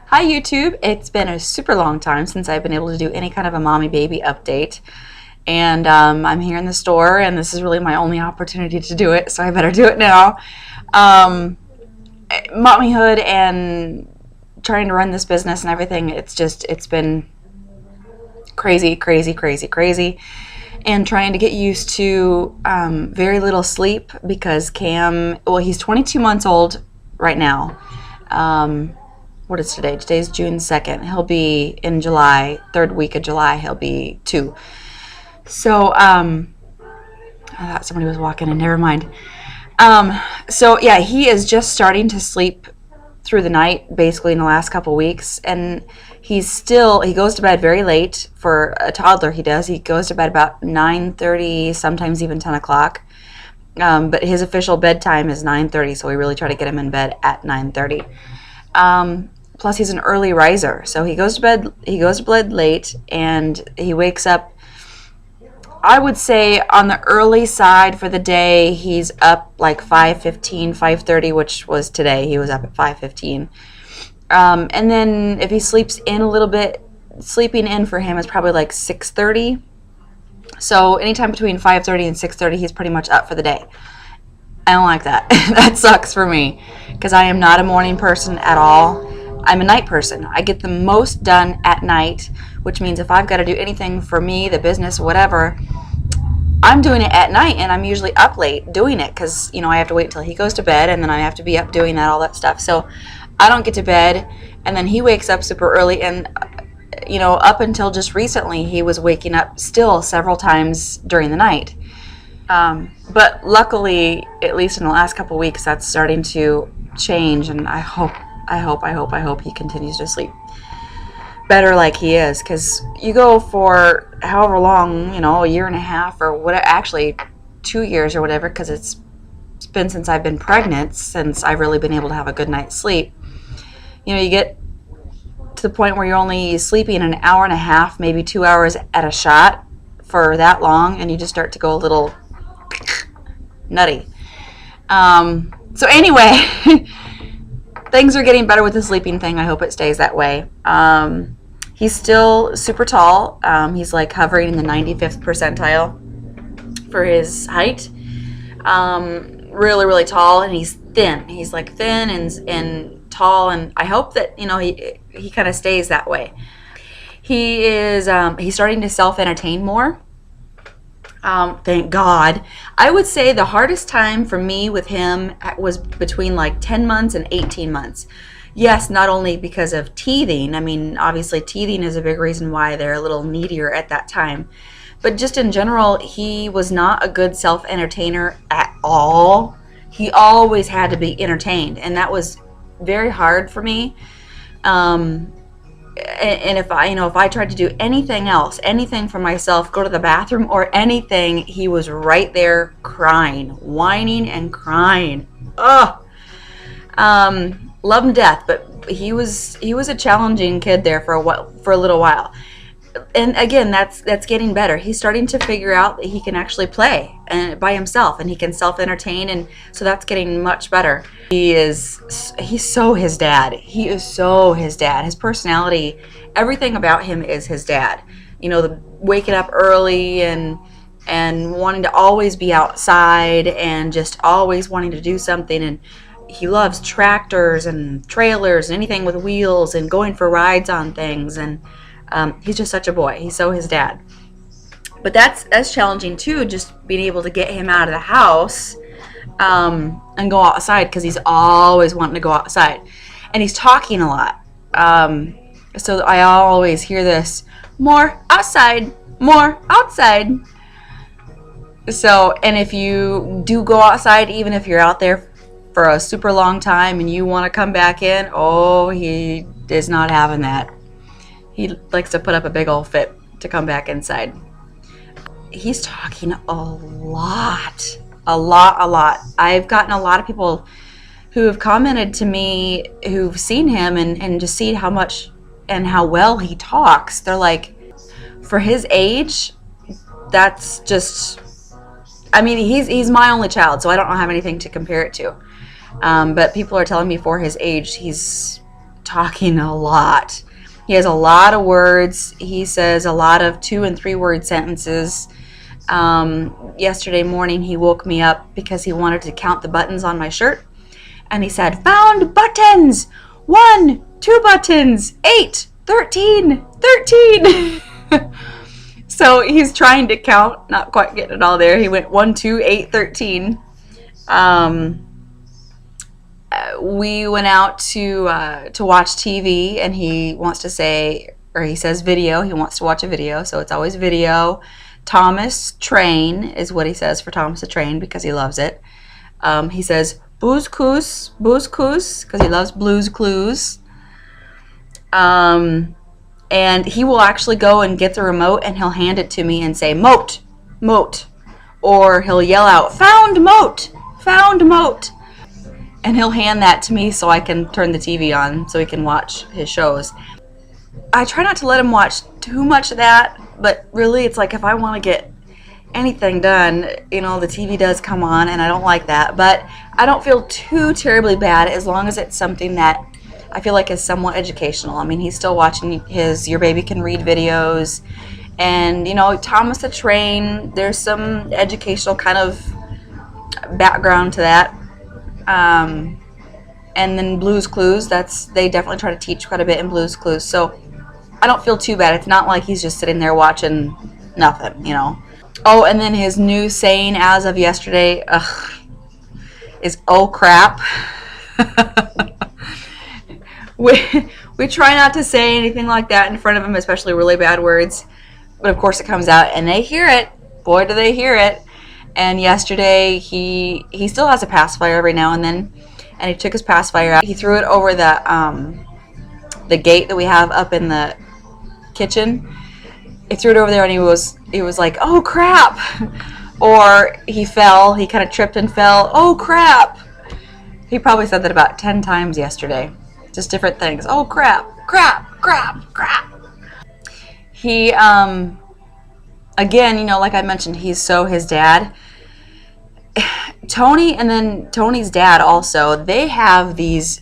Hi YouTube. It's been a super long time since I've been able to do any kind of a mommy baby update. And I'm here in the store and this is really my only opportunity to do it, so I better do it now. Um, Mommyhood and trying to run this business and everything, it's been crazy, crazy, crazy, crazy. And trying to get used to very little sleep because Cam, well, he's 22 months old right now. What is today? Today's June 2nd. He'll be in July, third week of July, he'll be 2. So, I thought somebody was walking in, never mind. So yeah, he is just starting to sleep through the night, basically in the last couple weeks, and he goes to bed very late. For a toddler, he goes to bed about 9:30, sometimes even 10 o'clock. But his official bedtime is 9:30, so we really try to get him in bed at 9:30. Plus he's an early riser, so he goes to bed late, and he wakes up, I would say on the early side for the day. He's up like 5:15, 5:30, which was today. He was up at 5:15. And then if he sleeps in a little bit, sleeping in for him is probably like 6:30. So anytime between 5:30 and 6:30, he's pretty much up for the day. I don't like that. That sucks for me because I am not a morning person at all. I'm a night person. I get the most done at night, which means if I've got to do anything for me, the business, whatever, I'm doing it at night, and I'm usually up late doing it because, I have to wait until he goes to bed, and then I have to be up doing all that stuff. So I don't get to bed, and then he wakes up super early, and, up until just recently, he was waking up still several times during the night. But luckily, at least in the last couple weeks, that's starting to change, and I hope he continues to sleep better like he is, because you go for however long, a year and a half or what, actually 2 years or whatever, because it's been since I've been pregnant, since I've really been able to have a good night's sleep. You get to the point where you're only sleeping an hour and a half, maybe 2 hours at a shot for that long, and you just start to go a little nutty. So anyway, things are getting better with the sleeping thing. I hope it stays that way. He's still super tall. He's like hovering in the 95th percentile for his height. Really, really tall, and he's thin. He's like thin and tall, and I hope that he kind of stays that way. He's starting to self-entertain more. Thank God. I would say the hardest time for me with him was between like 10 months and 18 months. Yes, not only because of teething. I mean, obviously teething is a big reason why they're a little needier at that time. But just in general, he was not a good self-entertainer at all. He always had to be entertained, and that was very hard for me. And if I tried to do anything else, anything for myself, go to the bathroom or anything, he was right there crying, whining and crying. Ugh. Love him to death, but he was a challenging kid there for a little while. And again, that's getting better. He's starting to figure out that he can actually play by himself, and he can self-entertain, and so that's getting much better. He's so his dad. He is so his dad. His personality, everything about him is his dad. The waking up early and wanting to always be outside and just always wanting to do something, and he loves tractors and trailers and anything with wheels and going for rides on things, and he's just such a boy. He's so his dad. But that's challenging too, just being able to get him out of the house and go outside, because he's always wanting to go outside. And he's talking a lot. So I always hear this, more outside, more outside. So, and if you do go outside, even if you're out there for a super long time and you want to come back in, oh, he is not having that. He likes to put up a big old fit to come back inside. He's talking a lot. I've gotten a lot of people who have commented to me who've seen him and just seen how much and how well he talks. They're like, for his age, that's just, I mean, he's my only child, so I don't have anything to compare it to. But people are telling me for his age, he's talking a lot. He has a lot of words. He says a lot of 2 and 3 word sentences. Yesterday morning he woke me up because he wanted to count the buttons on my shirt, and he said, "Found buttons! 1, 2 buttons, 8, 13, 13." So he's trying to count, not quite getting it all there. He went 1, 2, 8, 13. We went out to watch TV, and he wants to say, or he says video. He wants to watch a video, so it's always video. Thomas Train is what he says for Thomas the Train because he loves it. He says Booze Clues, because he loves Blues Clues. And he will actually go and get the remote, and he'll hand it to me and say, "Moat, moat." Or he'll yell out, "Found moat, found moat." And he'll hand that to me so I can turn the TV on so he can watch his shows. I try not to let him watch too much of that, but really it's like if I want to get anything done, you know, the TV does come on, and I don't like that. But I don't feel too terribly bad as long as it's something that I feel like is somewhat educational. I mean, he's still watching his Your Baby Can Read videos. And, you know, Thomas the Train, there's some educational kind of background to that. And then Blues Clues, they definitely try to teach quite a bit in Blues Clues. So I don't feel too bad. It's not like he's just sitting there watching nothing, you know. Oh, and then his new saying as of yesterday is "oh crap." We try not to say anything like that in front of him, especially really bad words. But of course it comes out, and they hear it. Boy, do they hear it. And yesterday he still has a pacifier every now and then, and he took his pacifier out. He threw it over the gate that we have up in the kitchen. He threw it over there, and he was like, "Oh crap!" Or he fell. He kind of tripped and fell. "Oh crap!" He probably said that about 10 times yesterday. Just different things. "Oh crap, crap, crap, crap." He, again, you know, like I mentioned, he's so his dad. Tony and then Tony's dad also, they have these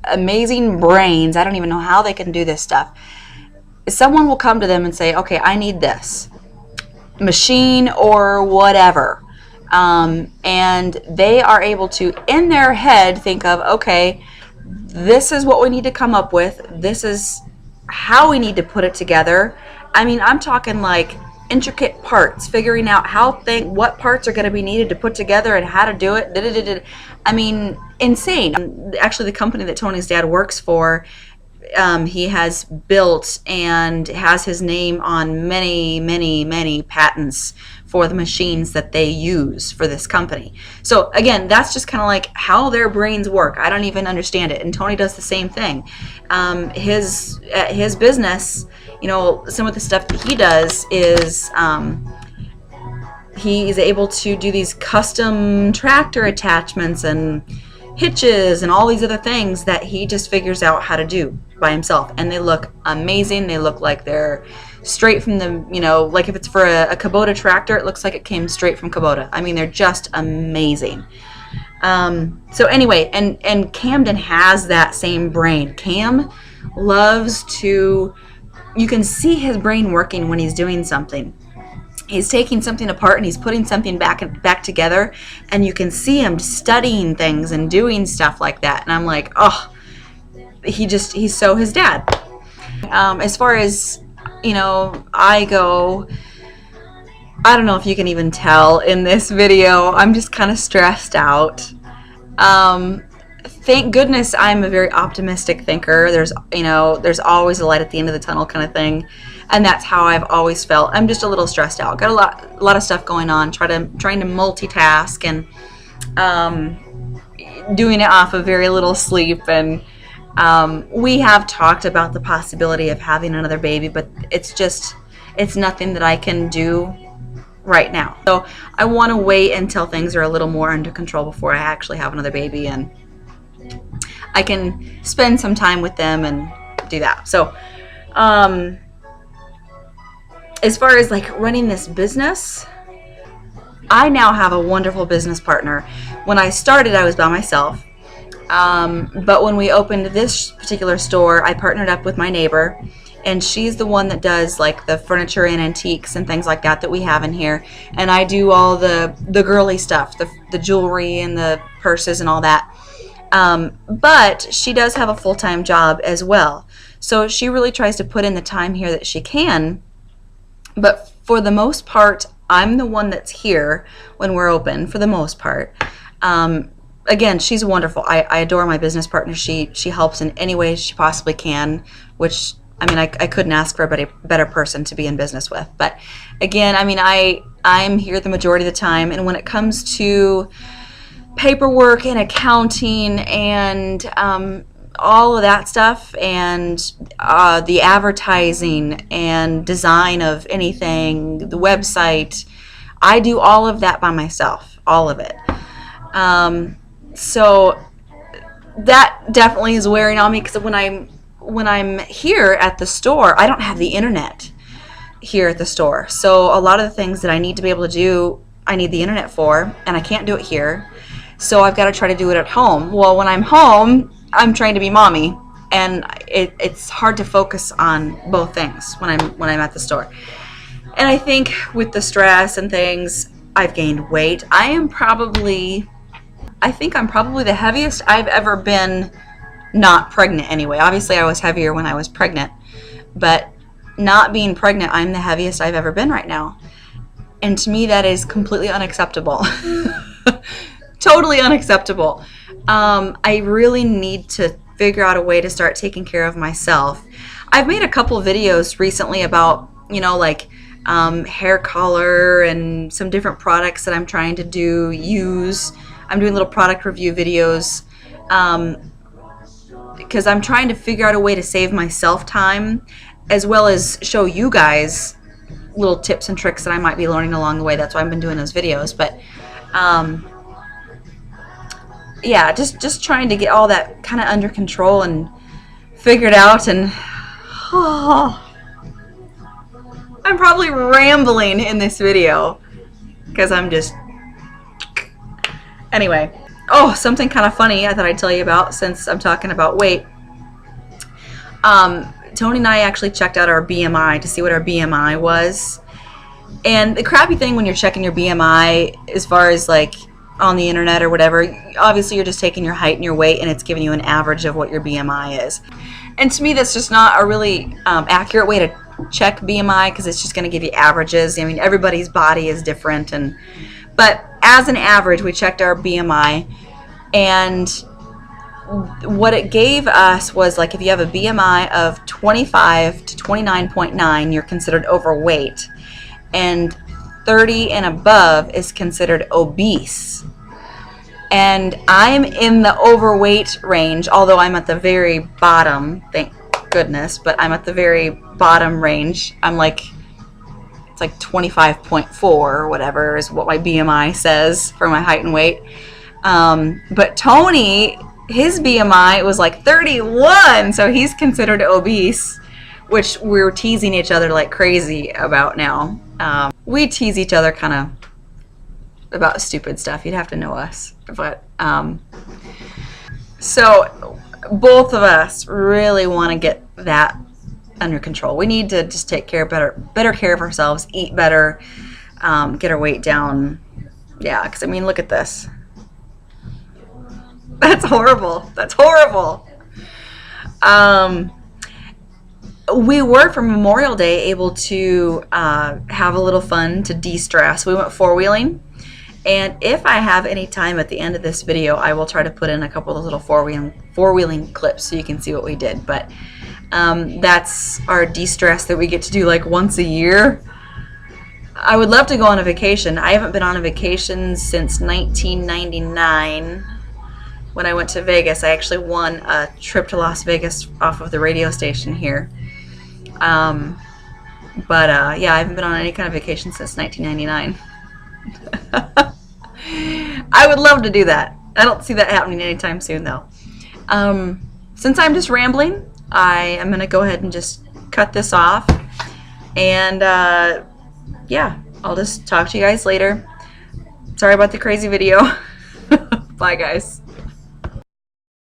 amazing brains. I don't even know how they can do this stuff. Someone will come to them and say, "Okay, I need this machine or whatever." And they are able to, in their head, think of, okay, this is what we need to come up with. This is how we need to put it together. I mean, I'm talking like intricate parts, figuring out what parts are going to be needed to put together and how to do it. I mean, insane. Actually, the company that Tony's dad works for, he has built and has his name on many, many, many patents for the machines that they use for this company. So again, that's just kind of like how their brains work. I don't even understand it. And Tony does the same thing. His business, you know, some of the stuff that he does is he is able to do these custom tractor attachments and hitches and all these other things that he just figures out how to do by himself, and they look amazing. They look like they're straight from the, you know, like if it's for a Kubota tractor, it looks like it came straight from Kubota. I mean, they're just amazing. So anyway, and Camden has that same brain. Cam loves to, you can see his brain working when he's doing something. He's taking something apart and he's putting something back together, and you can see him studying things and doing stuff like that. And I'm like, oh, he's so his dad. As far as, you know, I go, I don't know if you can even tell in this video, I'm just kind of stressed out. Thank goodness I'm a very optimistic thinker. There's always a light at the end of the tunnel kind of thing. And that's how I've always felt. I'm just a little stressed out. Got a lot of stuff going on, trying to multitask and doing it off of very little sleep. And we have talked about the possibility of having another baby, but it's nothing that I can do right now. So I want to wait until things are a little more under control before I actually have another baby, and I can spend some time with them and do that. So as far as like running this business, I now have a wonderful business partner. When I started, I was by myself. But when we opened this particular store, I partnered up with my neighbor, and she's the one that does like the furniture and antiques and things like that we have in here. And I do all the girly stuff, the jewelry and the purses and all that. But she does have a full-time job as well. So she really tries to put in the time here that she can. But for the most part, I'm the one that's here when we're open, for the most part. Again, she's wonderful. I adore my business partner. She helps in any way she possibly can, which, I mean, I couldn't ask for a better person to be in business with. But again, I mean, I'm here the majority of the time. And when it comes to paperwork and accounting and all of that stuff, and the advertising and design of anything, the website, I do all of that by myself, all of it. So that definitely is wearing on me, because when I'm here at the store, I don't have the internet here at the store. So a lot of the things that I need to be able to do, I need the internet for, and I can't do it here. So I've got to try to do it at home. Well, when I'm home, I'm trying to be mommy, and it's hard to focus on both things when I'm at the store. And I think with the stress and things, I've gained weight. I think I'm probably the heaviest I've ever been, not pregnant anyway. Obviously, I was heavier when I was pregnant, but not being pregnant, I'm the heaviest I've ever been right now. And to me, that is completely unacceptable. Totally unacceptable. I really need to figure out a way to start taking care of myself. I've made a couple of videos recently about, like hair color and some different products that I'm trying to use. I'm doing little product review videos because I'm trying to figure out a way to save myself time, as well as show you guys little tips and tricks that I might be learning along the way. That's why I've been doing those videos. But yeah, just trying to get all that kind of under control and figured out. And I'm probably rambling in this video because I'm just... Anyway, something kind of funny I thought I'd tell you about, since I'm talking about weight. Tony and I actually checked out our BMI to see what our BMI was. And the crappy thing when you're checking your BMI, as far as like on the internet or whatever, obviously you're just taking your height and your weight, and it's giving you an average of what your BMI is. And to me, that's just not a really accurate way to check BMI, because it's just going to give you averages. I mean, everybody's body is different, but as an average, we checked our BMI, and what it gave us was, like, if you have a BMI of 25 to 29.9, you're considered overweight, and 30 and above is considered obese. And I'm in the overweight range, although I'm at the very bottom, thank goodness, but I'm at the very bottom range. I'm like, it's like 25.4 or whatever is what my BMI says for my height and weight. But Tony, his BMI was like 31, so he's considered obese, which we're teasing each other like crazy about now. We tease each other kind of about stupid stuff. You'd have to know us. But so both of us really want to get that under control. We need to just take better care of ourselves, eat better, get our weight down. Yeah, because I mean, look at this. That's horrible. That's horrible. We were, for Memorial Day, able to have a little fun to de-stress. We went four-wheeling, and if I have any time at the end of this video, I will try to put in a couple of little four-wheeling clips so you can see what we did. But that's our de-stress that we get to do like once a year. I would love to go on a vacation. I haven't been on a vacation since 1999. When I went to Vegas, I actually won a trip to Las Vegas off of the radio station here. Yeah, I haven't been on any kind of vacation since 1999. I would love to do that. I don't see that happening anytime soon, though. Since I'm just rambling, I am going to go ahead and just cut this off. And yeah, I'll just talk to you guys later. Sorry about the crazy video. Bye, guys.